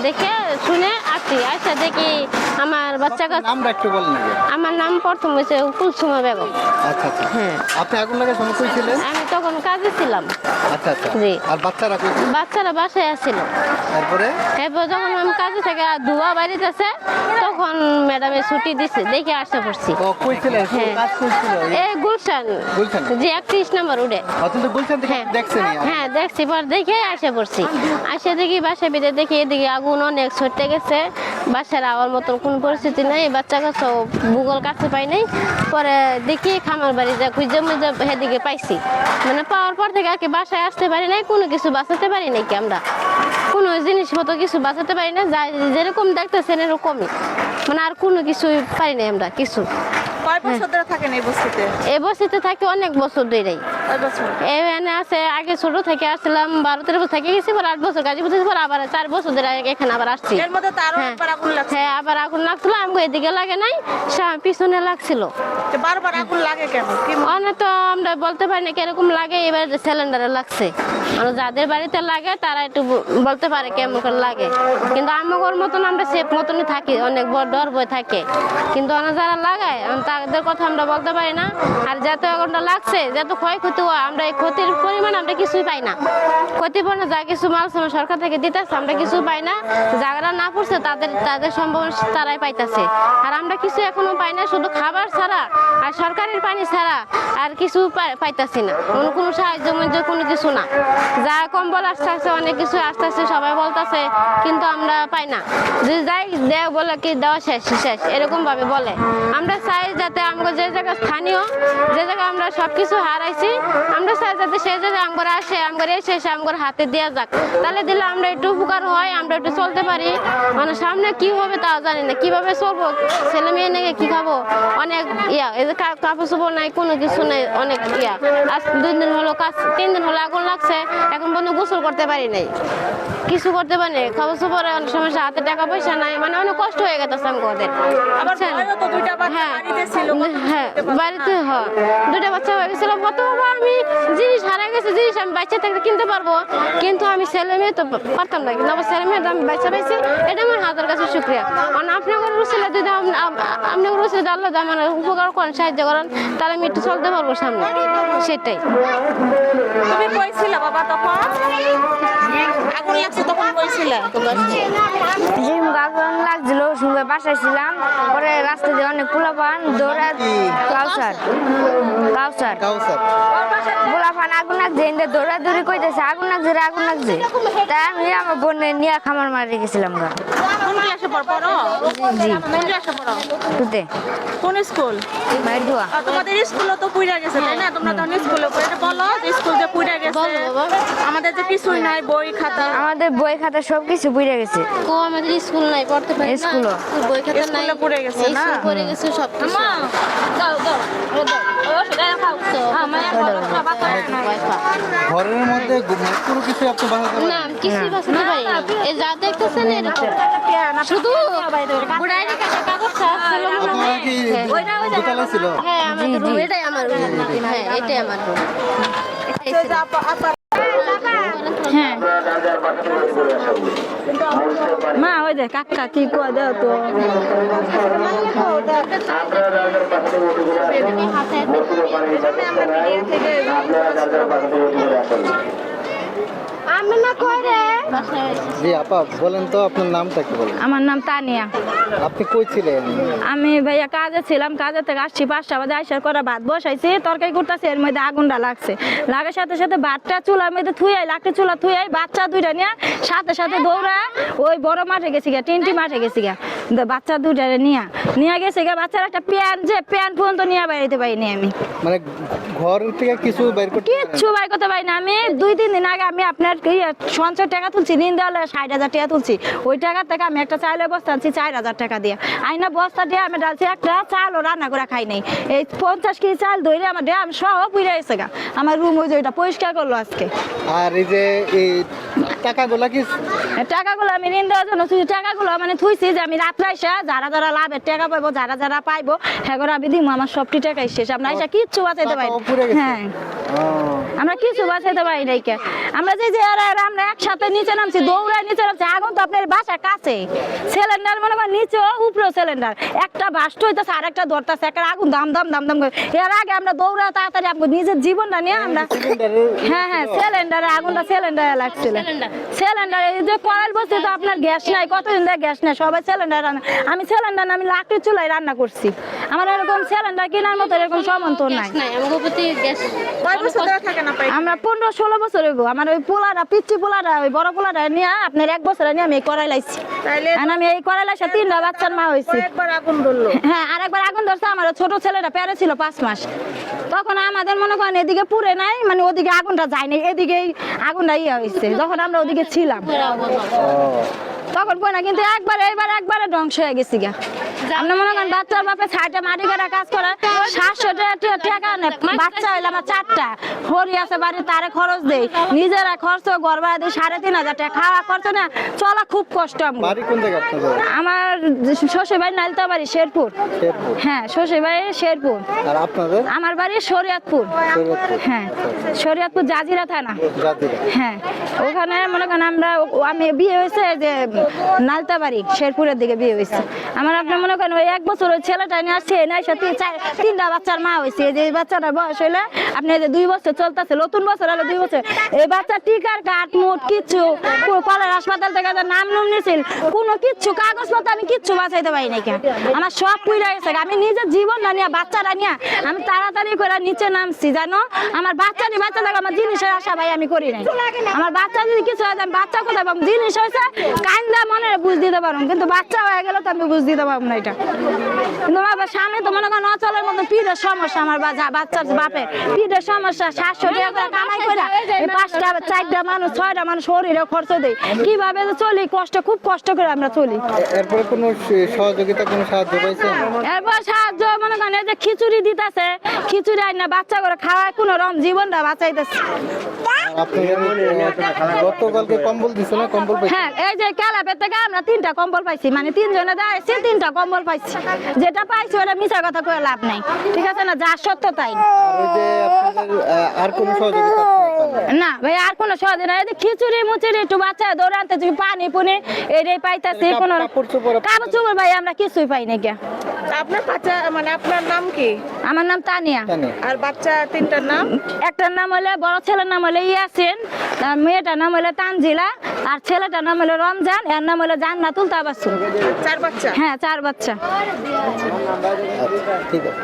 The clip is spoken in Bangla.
দেখে শুনে আসি, আসা দেখি আমার বাচ্চা কাছে। নামটা একটু বলেন আগে। আমার নাম প্রথম হয়েছে কুলসুমা বেগম। আচ্ছা আচ্ছা, হ্যাঁ। আপনি আগুন লাগার সময় কই ছিলেন? আমি তখন কাজে ছিলাম। আচ্ছা আচ্ছা, জি। আর বাচ্চারা কই ছিল? বাচ্চারা বাসায় আসছিল। তারপরে এরপর যখন আমি কাজে থেকে ধোয়া বাড়িতেছে তখন ম্যাডামে ছুটি দিছে, দেখে আসতে পড়ছি। ও কই ছিলেন? হ্যাঁ। কাজ কই ছিল? এই গুলশান, গুলশান? জি 31 নম্বর উঠে। অত্যন্ত গুলশান থেকে হ্যাঁ। দেখছেন? হ্যাঁ দেখছি, পর দেখে আসে পড়ছি। আসে দেখি বাসার ভিতরে দেখি এদিকে আগুন অনেক ছড়তে গেছে, বাসার আওয়ার মতন কোনো পরিস্থিতি নাই, বাচ্চা কাছে ভূগোল কাছে পাই নাই। পরে দেখি খামার বাড়ি যা খুঁজে মুজে সেদিকে পাইছি, মানে পাওয়ার পর থেকে আর কি বাসায় আসতে পারি নাই, কোনো কিছু বাঁচাতে পারি নাই কি আমরা, কোনো জিনিসপত্র কিছু বাঁচাতে পারি না, যা যেরকম দেখতেছেন এরকমই, মানে আর কোনো কিছুই পারি নাই আমরা কিছু। কয় বছর ধরে থাকেন এই বস্তিতে? এই বস্তিতে থাকি অনেক বছর ধরেই। কয় বছর? এখানে আছে আগে ছোট থেকে আসছিলাম, 12-13 বছর থেকে গেছি, পর 8 বছর গাজীপুর থেকে, পর আবার 4 বছর ধরে এখানে আবার আসছি। এর মধ্যে তো আরো হ্যাঁ। একবার আগুন লাগছে। হ্যাঁ আবার আগুন লাগছিল, আমাকে এদিকে লাগে নাই, পিছনে লাগছিল। তো বারবার আগুন লাগে কেন? কি অনেক তো আমরা বলতে পারি না কিরকম লাগে, এবার সিলিন্ডারে লাগছে, মানে যাদের বাড়িতে লাগে তারা একটু বলতে পারে কেমন করে লাগে, কিন্তু আমার মতন আমরা সেফ মতনই থাকি, অনেক বড় ডর ভয় থাকে, কিন্তু অনেক যারা লাগায় তাদের কথা আমরা বলতে পারি না। আর যত আগুনটা লাগছে, যত ক্ষয়ক্ষতি হয়, আমরা এই ক্ষতির পরিমাণ আমরা কিছুই পাই না, ক্ষতিপূর্ণ যা কিছু মাল সামান সরকার থেকে দিতেছে আমরা কিছু পাই না, যারা না পড়ছে তাদের তাদের সম্ভাবনা তারাই পাইতেছে, আর আমরা কিছু এখনো পাই না, শুধু খাবার ছাড়া আর সরকারের পানি ছাড়া আর কিছু পাইতাছি না, অন্য কোনো সাহায্য মধ্যে কোনো কিছু না, যা কম্বল আসতেছে অনেক কিছু আসতেছে সবাই বলতেছে, কিন্তু আমরা পাই না, যদি যাই দেও বলে কি দেওয়া শেষ শেষ এরকম ভাবে বলে। আমরা চাই যাতে আমরা যে জায়গা স্থানীয়, যে জায়গায় আমরা সবকিছু হারাইছি, আমরা চাই যাতে সেই জায়গায় আমরা আসে, আমরা এসে এসে আমার হাতে দেওয়া যাক, তাহলে দিলে আমরা একটু উপকার হয়, আমরা একটু চলতে পারি, মানে সামনে কি হবে তাও জানি না, কিভাবে চলবো, ছেলে মেয়ে নাকি কি খাবো, অনেক ইয়া, এই যে কাপড় চোপড় নাই, কোনো কিছু নেই, অনেক ইয়া। আজ 2 দিন হলো কাজ, 3 দিন হলো আগুন লাগছে, এখন পর্যন্ত গোসল করতে পারি নাই, কিছু করতে পারি নাই, খাবার চোপড়ে অনেক সমস্যা, হাতে টাকা পয়সা নাই, মানে অনেক কষ্ট হয়ে গেছে আমাদের। আবার ভয়ও তো, দুইটা বাচ্চা হ্যাঁ বাড়িতে ছিল। হ্যাঁ বাড়িতে হয়, 2টা বাচ্চা হয়ে গেছিল, কতবার আমি জিনিস হারা গেছে, জিনিস আমি বাচ্চা থেকে কিনতে পারবো, কিন্তু আমি ছেলে মেয়ে তো পারতাম না, কিন্তু আমার ছেলে মেয়ে আমি বাচ্চা পাইছি, এটা আমার হাতের কাছে শুক্রিয়া। কারণ আপনাদের রুসিলে যদি আপনাদের রুসিলে আল্লাহ আমার উপকার করেন, সাহায্য করেন, তাহলে আমি একটু চলতে পারবো সামনে, সেটাই। তুমি কইছিলা বাবা তখন আগুন লাগছে, তখন কইছিলা? আগুন লাগছিল, সঙ্গে বাসায় ছিলাম, পরে রাস্তা দিয়ে অনেক পোলাপান দৌড়া, কাউসার কাউসার কাউসার পোলাপান আগুন লাগছে, দৌড়াদৌড়ি কইতেছে আগুন লাগছে রে, আগুন লাগছে, তাই আমি আমার বোনের নিয়ে খামার মারি গেছিলাম গা। কোন ক্লাসে পড়ো? জি। কোন ক্লাসে পড়ো? তুতে কোন স্কুল? মায়ের দোয়া। তোমাদের স্কুলও তো পুইরা গেছে তাই না? তোমরা তখন স্কুলে পড়ে বলো যে স্কুল যে পুইরা গেছে, আমাদের যে কিছুই নাই, বই খাতা। আমাদের বই খাতা সবকিছু বুঝে গেছে। ও আমাদের স্কুল নাই, পড়তে পারি না, স্কুলও বই খাতা নাই, স্কুলে পড়ে গেছে না? স্কুল পড়ে গেছে সব কিছু। দাও দাও দাও, ও সেটা খাও তো, আমার খাবার ঘরের মধ্যে কোনো কিছু আপনি বানাতে না, কিছুই বাঁচাতে পারি না, এই যা দেখতেছেন এরকম, শুধু বুড়াই কাগজটা ছিল মনে আপনারা হয়। কি দোতলা ছিল? হ্যাঁ আমাদের রুম, এটাই আমার রুম, হ্যাঁ এটাই আমার রুম, এটাই ছিল। হ্যাঁ মা ওই যে কাকা কি কয় দাও তো। আমি না কই রে জি আপা বলেন তো, আপনার নামটা একটু বলেন। আমার নাম তানিয়া। আপনি কই ছিলেন? আমি ভাইয়া কাজে ছিলাম, কাজে থেকে আসছি 5টা বাজে, আসার করে ভাত বসাইছি, তরকারি করতেছি, এর মধ্যে আগুনটা লাগছে, লাগার সাথে সাথে ভাতটা চুলার মধ্যে থুয়াই, লাকড়ি চুলা থুয়াই, বাচ্চা 2টা নিয়ে সাথে সাথে দৌড়া ওই বড় মাঠে গেছি গা, টিনটি মাঠে গেছি গা, বাচ্চা 2টা নিয়ে গেছে গা, বাচ্চার একটা প্যান পর্যন্ত নিয়ে বেরোতে পারিনি আমি, মানে ঘর থেকে কিছু বের করতে কিচ্ছু বাই করতে পারি না আমি। 2-3 দিন আগে আমি আপনার সঞ্চয় টাকা তুলছি, ঋণ দেওয়ালে 60,000 টাকা তুলছি, ওই টাকা থেকে আমি একটা চাইলে বস্তা আনছি 4,000 টাকা দিয়ে, আইনা বস্তা দিয়ে আমি ডালছি, একটা চালও রান্না করে খাই নাই, এই 50 কেজি চাল ধরে আমার দিয়ে আমি সব পুড়ে গেছে গা, আমার রুম ওই যে ওইটা পরিষ্কার করলো আজকে। আর এই যে এই টাকাগুলা কি? টাকাগুলো আমি ঋণ দেওয়ার জন্য টাকাগুলো মানে থুইছি, যে আমি রাত্রে এসে যারা যারা লাভের টাকা পাইবো, যারা যারা পাইবো হ্যাঁ আমি দিব, আমার সবটি টাকাই শেষ, আপনার এসে কিচ্ছু বাঁচাইতে পারি। টাকাও পুড়ে গেছে? হ্যাঁ ও, আমরা কিছু বাঁচাইতে পারি নাই কে। আমরা যে আমরা একসাথে নিচে নামছি, দৌড়ায় নিচে নামছি, আগুন তো আপনার বাসার কাছে, সিলিন্ডার মনে করেন নিচে উপরেও সিলিন্ডার, একটা বাস্ট হইতেছে আর একটা ধরতেছে, একটা আগুন দাম দাম দাম দাম করে। এর আগে আমরা দৌড়া তাড়াতাড়ি আপনার নিজের জীবনটা নিয়ে আমরা হ্যাঁ সিলিন্ডারে আগুনটা সিলিন্ডারে লাগছিল। সিলিন্ডার এই যে কড়াই বসে তো আপনার গ্যাস নাই, কতদিন ধরে গ্যাস নাই, সবাই সিলিন্ডার রান্না। আমি সিলিন্ডার আমি লাকড়ি চুলায় রান্না করছি। আমার এরকম সিলিন্ডার কেনার মতো এরকম সামর্থ্য নাই। কয় বছর ধরে থাকেন আপনি? আমরা 15-16 বছর হইব। আমার ওই পোলারা পিচ্ছি পোলারা ওই বড় পোলারা নিয়ে আপনার 1 বছর নিয়ে আমি এই কড়াই লাইছি। তাইলে আর আমি এই কড়াই লাইছি 3টা বাচ্চার মা হইছি। একবার আগুন ধরলো। হ্যাঁ আরেকবার আগুন ধরছে, আমার ছোট ছেলেটা পেরে ছিল 5 মাস। তখন আমাদের মনে করেন এদিকে পুড়ে নাই, মানে ওদিকে আগুনটা যায়নি, এদিকেই আগুনটা ইয়ে হয়েছে যখন আমরা ওদিকে ছিলাম তখন পয় না। কিন্তু একবারে ধ্বংস হয়ে গেছি গা। আপনি মনে করেন বাচ্চার বাপে ছাইটা মাটি কাটা কাজ করে 700 টাকা নেয়। বাচ্চা হইলে আমার 4টা হরি আছে বাড়ি, তারে খরচ দেই, নিজেরা খরচ ঘর ভাড়া দিই 3,500 টাকা, খাওয়া খরচ না, চলা খুব কষ্ট। বাড়ি কোন জায়গা আপনাদের? আমার শ্বশুর বাড়ি নালতাবাড়ি শেরপুর। হ্যাঁ শ্বশুর বাড়ি শেরপুর। আর আপনাদের? আমার বাড়ি শরীয়তপুর। হ্যাঁ শরীয়তপুর জাজিরা থানা। হ্যাঁ ওখানে মনে করেন আমি বিয়ে হয়েছে যে নালতাবাড়ি শেরপুরের দিকে বিয়ে হয়েছে আমার। আপনি মনে করেন ওই 1 বছর ওই ছেলেটা নিয়ে আসছে, এনে 3টা বাচ্চার মা হয়েছে। যে বাচ্চাটার বয়স হইলে আপনি যে 2 বছর চলতেছে, নতুন বছর হলে 2 বছর, এই বাচ্চা টিকার কাঠ মুট কিচ্ছু কলের হাসপাতাল থেকে নাম নিছিল, কোনো কিচ্ছু কাগজপত্র আমি কিচ্ছু বাঁচাইতে পারি নাই কেন। আমার সব পুইরা গেছে। আমি নিজের জীবন না নিয়ে বাচ্চারা নিয়ে আমি তাড়াতাড়ি করে নিচে নামছি জানো। আমার বাচ্চা থাকে আমার জিনিসের আশা ভাই আমি করি নাই। আমার বাচ্চা যদি কিছু হয় আমি বাচ্চা কোথায় পাবো? জিনিস হয়েছে কান্দা মনে বুঝ দিতে পারবো, কিন্তু বাচ্চা হয়ে গেলে তো আমি বুঝ দিতে পারবো না এটা। কিন্তু আমার সামনে তো মনে করেন অচলের মতো পিঠের সমস্যা, আমার বাচ্চার বাপের পিঠের সমস্যা, 700 টাকা করে কামাই করে 5টা 4টা মানুষ 6টা মানুষ শরীরে খরচ দেয়, কিভাবে যে চলি খুব কষ্ট করে আমরা চলি। এরপরে কোনো সহযোগিতা কোনো সাহায্য পাইছেন? এরপর সাহায্য মনে করেন এই যে খিচুড়ি দিতেছে, খিচুড়ি আইন না বাচ্চা করে খাওয়ায় কোনো রকম জীবনটা বাঁচাইতেছে। গতকালকে কম্বল দিছে না? কম্বল পাইছেন? হ্যাঁ এই যে ক্যালাপের থেকে আমরা 3টা কম্বল পাইছি, মানে 3 জনে দাঁড়াইছি 3টা কম্বল পাইছি। যেটা পাইছি ওটা মিছা কথা কয়ে লাভ নাই, ঠিক আছে না, যা সত্য তাই। ওই যে আপনাদের আর কোনো সহযোগিতা না ভাই আর কোনো সহযোগিতা নাই। এই যে খিচুড়ি মুচুড়ি একটু বাচ্চা দৌড়াতে পানি পুনি এটাই পাইতাছি, কোনো কাপড় চোপড় ভাই আমরা কিছুই পাই না গিয়া। আপনার বাচ্চা মানে আপনার নাম কি? আমার নাম তানিয়া। আর বাচ্চা 3টার নাম? একটার নাম হলে বড় ছেলের নাম হলে ইয়াসিন, আর মেয়েটার নাম হলে তানজিলা, আর ছেলেটার নাম হলো রমজান, এর নাম হলো জান্নাতুল তাবাসসুম। 4 বাচ্চা? হ্যাঁ 4 বাচ্চা। ঠিক আছে।